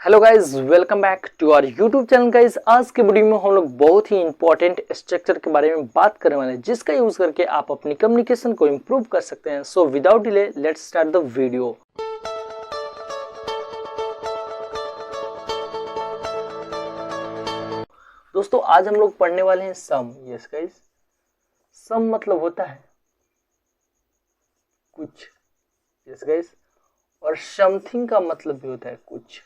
Hello guys, welcome back to our YouTube channel guys. आज के video में हम लोग बहुत ही इंपॉर्टेंट स्ट्रक्चर के बारे में बात करने वाले हैं, जिसका यूज करके आप अपनी कम्युनिकेशन को इम्प्रूव कर सकते हैं। So without delay let's start the video. दोस्तों आज हम लोग पढ़ने वाले हैं सम। यस गाइज, सम मतलब होता है कुछ। यस गाइज, और समथिंग का मतलब भी होता है कुछ।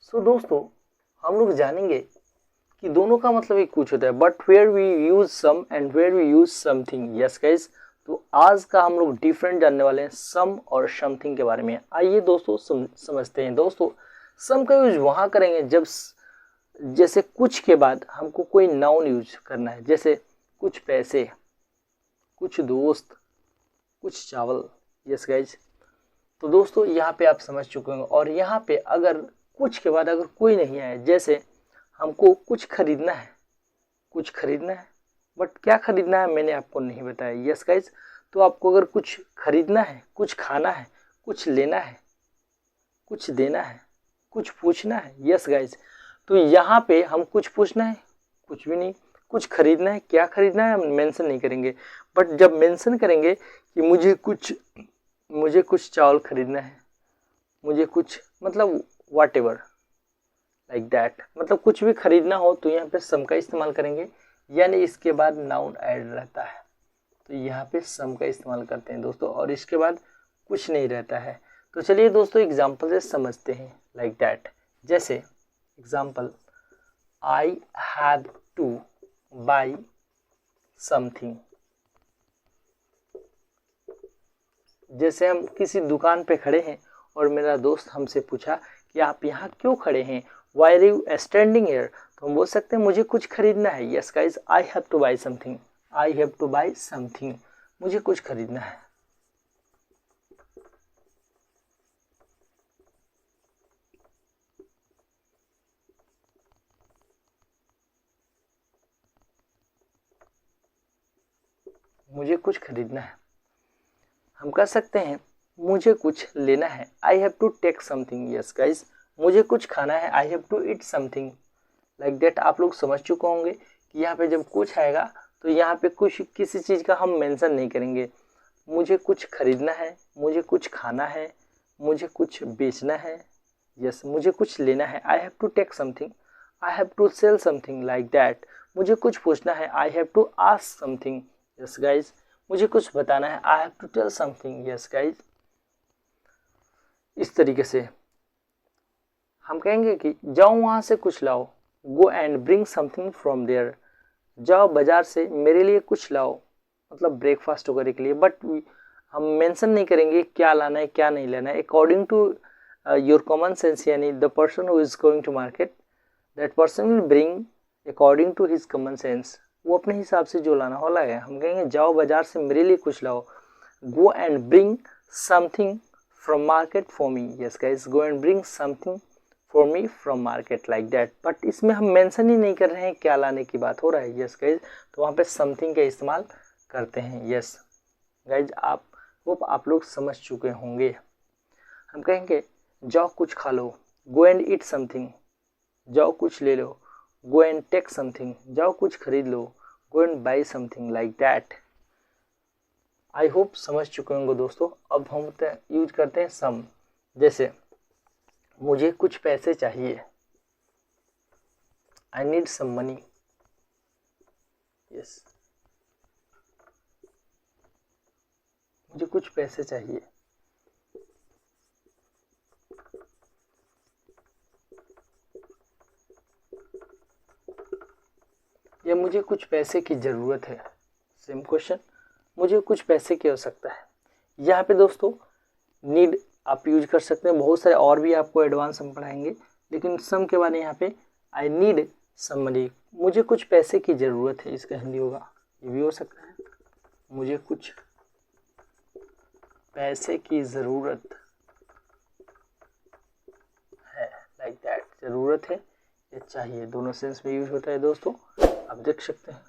सो दोस्तों हम लोग जानेंगे कि दोनों का मतलब ही कुछ होता है, but where we use some and where we use something. Yes guys, तो आज का हम लोग डिफरेंट जानने वाले हैं सम और समथिंग के बारे में। आइए दोस्तों समझते हैं। दोस्तों सम का यूज वहां करेंगे जब जैसे कुछ के बाद हमको कोई नाउन यूज करना है, जैसे कुछ पैसे, कुछ दोस्त, कुछ चावल। यस गाइज, तो दोस्तों यहाँ पे आप समझ चुके होंगे। और यहाँ पे अगर कुछ के बाद अगर कोई नहीं आए, जैसे हमको कुछ खरीदना है, कुछ खरीदना है, बट क्या खरीदना है मैंने आपको नहीं बताया। यस गाइज, तो आपको अगर कुछ खरीदना है, कुछ खाना है, कुछ लेना है, कुछ देना है, कुछ पूछना है। यस गाइज, तो यहाँ पे हम कुछ पूछना है, कुछ भी नहीं, कुछ खरीदना है, क्या खरीदना है हम मेंशन नहीं करेंगे। बट जब मेंशन करेंगे कि मुझे कुछ चावल खरीदना है, मुझे कुछ मतलब वॉट एवर लाइक दैट, मतलब कुछ भी खरीदना हो तो यहाँ पे सम का इस्तेमाल करेंगे, यानी इसके बाद नाउन ऐड रहता है तो यहाँ पे सम का इस्तेमाल करते हैं दोस्तों, और इसके बाद कुछ नहीं रहता है। तो चलिए दोस्तों एग्जाम्पल से समझते हैं लाइक दैट। जैसे example, I have to buy something. जैसे हम किसी दुकान पे खड़े हैं और मेरा दोस्त हमसे पूछा कि आप यहाँ क्यों खड़े हैं, why are you standing here, तो हम बोल सकते हैं मुझे कुछ खरीदना है। Yes guys, I have to buy something, I have to buy something, मुझे कुछ खरीदना है। मुझे कुछ खरीदना है। हम कह सकते हैं मुझे कुछ लेना है, I have to take something. Yes guys, मुझे कुछ खाना है, I have to eat something like that. आप लोग समझ चुके होंगे कि यहाँ पे जब कुछ आएगा तो यहाँ पे कुछ किसी चीज़ का हम मेंशन नहीं करेंगे। मुझे कुछ खरीदना है, मुझे कुछ खाना है, मुझे कुछ बेचना है। यस, मुझे कुछ लेना है, I have to take something, I have to sell something like that. मुझे कुछ पूछना है, I have to ask something. Yes guys, मुझे कुछ बताना है, I have to tell something. Yes guys, इस तरीके से हम कहेंगे कि जाओ वहां से कुछ लाओ, go and bring something from there. जाओ बाजार से मेरे लिए कुछ लाओ, मतलब ब्रेकफास्ट वगैरह के लिए। बट हम मेंशन नहीं करेंगे क्या लाना है क्या नहीं लाना है। According to your common sense, यानी the person who is going to market, that person will bring according to his common sense. वो अपने हिसाब से जो लाना हो लाएगा। हम कहेंगे जाओ बाजार से मेरे लिए कुछ लाओ, go and bring something from market for me. Yes guys, go and bring something for me from market like that. But इसमें हम मेंशन ही नहीं कर रहे हैं क्या लाने की बात हो रहा है। यस गाइज, तो वहाँ पे समथिंग का इस्तेमाल करते हैं। यस गाइज, आप होप आप लोग समझ चुके होंगे। हम कहेंगे जाओ कुछ खा लो, गो एंड ईट समथिंग। जाओ कुछ ले लो, गो एंड टेक समथिंग। जाओ कुछ खरीद लो, go and buy something like that. I hope समझ चुके होंगे दोस्तों। अब हम यूज करते हैं सम। जैसे मुझे कुछ पैसे चाहिए, I need some money. Yes, मुझे कुछ पैसे चाहिए। या मुझे कुछ पैसे की ज़रूरत है। सेम क्वेश्चन, मुझे कुछ पैसे की आवश्यकता है। यहाँ पे दोस्तों नीड आप यूज कर सकते हैं। बहुत सारे और भी आपको एडवांस हम पढ़ाएंगे, लेकिन सम के बाद यहाँ पे आई नीड सम मनी, मुझे कुछ पैसे की ज़रूरत है। इसका हिंदी होगा, ये भी हो सकता है, मुझे कुछ पैसे की ज़रूरत है लाइक दैट। ज़रूरत है या चाहिए, दोनों सेंस में यूज होता है दोस्तों, आप देख सकते हैं।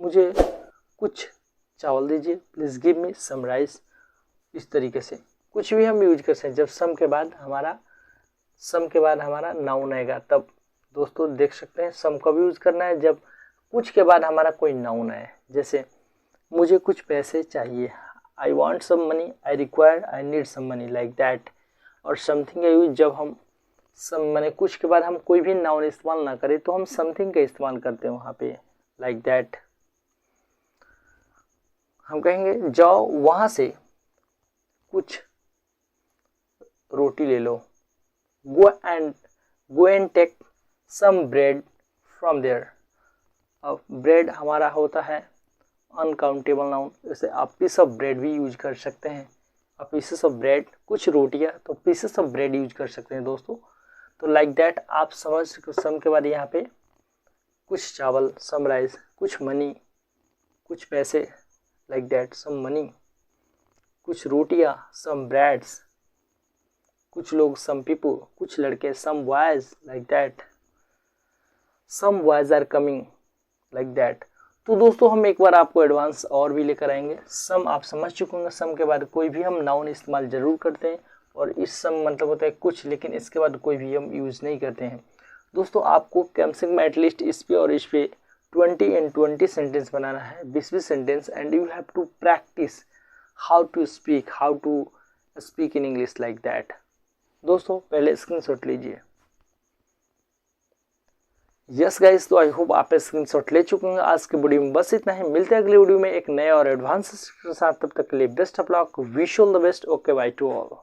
मुझे कुछ चावल दीजिए, please give me some rice. इस तरीके से कुछ भी हम यूज कर सकते हैं। जब सम के बाद हमारा नाउन आएगा, तब दोस्तों देख सकते हैं सम कब यूज करना है, जब कुछ के बाद हमारा कोई नाउन आए। जैसे मुझे कुछ पैसे चाहिए, I want some money, I require, I need some money, like that. और समथिंग का यूज जब हम मैंने कुछ के बाद हम कोई भी नाउन इस्तेमाल ना करें तो हम समथिंग का इस्तेमाल करते हैं वहाँ पे, लाइक दैट। हम कहेंगे जाओ वहाँ से कुछ रोटी ले लो, go and take some bread from there। अब ब्रेड हमारा होता है अनकाउंटेबल नाउन, जैसे आप पीस ऑफ ब्रेड भी यूज कर सकते हैं। अब पीसेस ऑफ ब्रेड, कुछ रोटियां, तो पीसेस ऑफ ब्रेड यूज कर सकते हैं दोस्तों। तो लाइक दैट आप समझ, सम के बाद यहाँ पे कुछ चावल, सम राइस, कुछ मनी, कुछ पैसे, लाइक दैट, सम मनी, कुछ रोटियां, सम ब्रेड्स, कुछ लोग, सम पीपल, कुछ लड़के, some boys, like that, some boys are coming, like that. तो दोस्तों हम एक बार आपको एडवांस और भी लेकर आएंगे। सम आप समझ चुके होंगे, सम के बाद कोई भी हम नाउन इस्तेमाल जरूर करते हैं, और इस सम मतलब होता है कुछ, लेकिन इसके बाद कोई भी हम यूज़ नहीं करते हैं। दोस्तों आपको कम से कम एटलीस्ट इस पे और इस पे 20 and 20 सेंटेंस बनाना है, 20 sentence, and you have to practise how to speak in English, like that. दोस्तों पहले स्क्रीनशॉट लीजिए। यस गाइस, तो आई होप आप स्क्रीनशॉट ले चुके होंगे। आज के वीडियो में बस इतना ही, मिलते हैं अगले वीडियो में एक नए और एडवांस के साथ। तब तक के लिए best of luck, wish all the best, okay by two all.